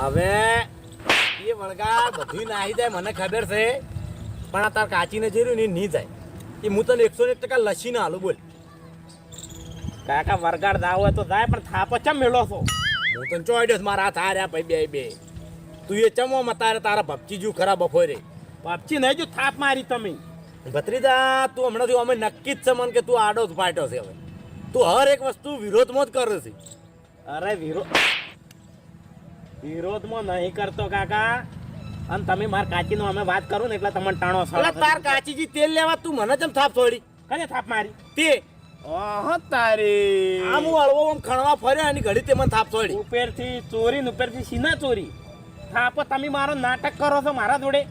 હવે એ વળગા બધું નાહી જાય મને ખબર છે, પણ આ તાર કાચીને જે રહ્યું ને એ નહીં જાય. એ હું તને 101% લસીને હાલું બોલ. કાકા વરગાડ દાવ હોય તો જાય, પણ થાપો ચમ મેળો છો? હું તને ચોડ્યો મારા હાથ હાર્યા ભાઈ બે તું એ ચમો મતારે તારા ભપચી જેવું ખરા બપોરે. પપચી નહીં જો થાપ મારી તમે. ભત્રીજા તું હમણાંથી અમે નક્કી જ છે મને કે તું આડો જ પાટ્યો છે. હવે તું હર એક વસ્તુ વિરોધમાં જ કરે છે. અરે વિરોધમાં નહીં કરતો કાકા. અને તમે માર કાચીનો અમે વાત કરું ને એટલે તમને ટાણો એટલે તાર કાચીજી તેલ લેવા તું મને જેમ થાપ છોડી? કને થાપ મારી તે ઓહો તારી આમ હું હળવો આમ ખણવા ફર્યો એની ઘડી તે મને થાપ છોડી. ઉપરથી ચોરી ને ઉપરથી સીના ચોરી. થાપો તમે મારો નાટક કરો છો મારા જોડે.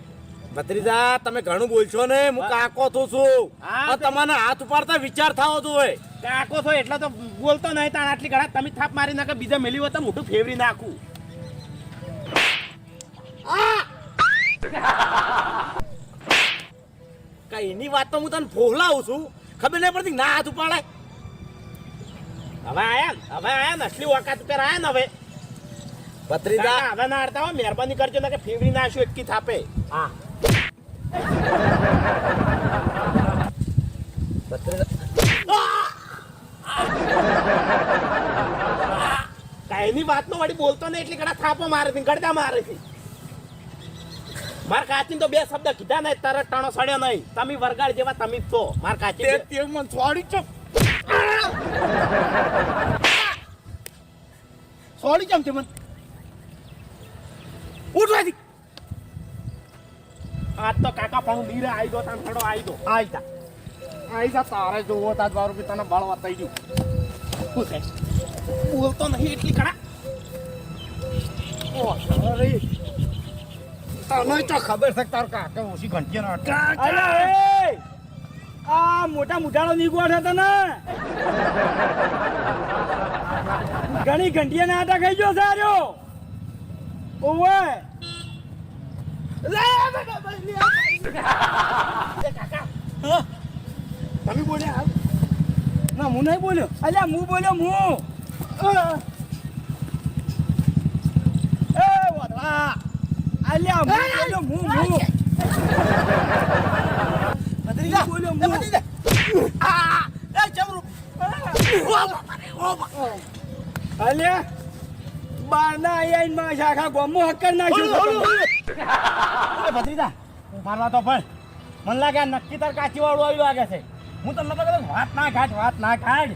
ભત્રીજા તમે ઘણું બોલશો ને, હું કાકો તો છું. હા, તમારા હાથ ઉપાડતા વિચાર થાવો જોઈએ. કાકો છો એટલે તો બોલતો નહીં. તાણ આટલી ઘણા તમે થાપ મારી નાખે બીજા મેલી હોય તો મોટું ફેવરી નાખું. કઈ એની વાત તો હું તને ફોહલાવું છું, ખબર નહીં પડતી ના હાથ ઉપાડાય. હવે આયા ને અસલી વખત ઉપર આયા ને હવે. ભત્રીજા હવે ના હારતા હો, મહેરબાની કરજો ને કે ફેવરી નાખ્યું એકી થાપે. હા કાઈની વાતનો વળી બોલતો નહીં એટલે ઘણા થાપો મારે છે, ગડદા મારે છે. માર કાચીને તો બે શબ્દ કીધા નહીં તરત ટાણો સડ્યો નહીં. તમે વરગાડ જેવા તમે જ છો. માર કાચી તે મને છોડી ચમ સોડી કેમ છે મને ઉઠવાથી આજ તો કાકા પણ બીરે આવી દો તાન થોડો આવી દો આવી જા તારે જોવો તાજ બારું બી તને બળવા થઈ ગયું. શું છે બોલતો નહીં એટલી કડા. ઓ અરે તને તો ખબર છે તાર કાકા ઓછી ઘંટી ના અરે આ મોટા મુઠાળો નીકળ્યો છે તને ઘણી ઘંટીએ ના આટા ખાઈ ગયો સારો. ઓવે તમે બોલ્યા ના હું નહીં બોલ્યો. અલ્યા હું બોલ્યો હું. એ વાદળા અલ્યા હું બોલ્યો હું. ભત્રીજા બોલ્યો હું. આ એ ચમરૂ અલ્યા બારના આઈને માં શાખા ગોમો હક્કર નાખ્યું. ભત્રીજા મારવા તો પણ મને લાગે આ નક્કી તાર કાચી વાળું આવી લાગે છે. હું તમને કહું વાત ના કાઢ.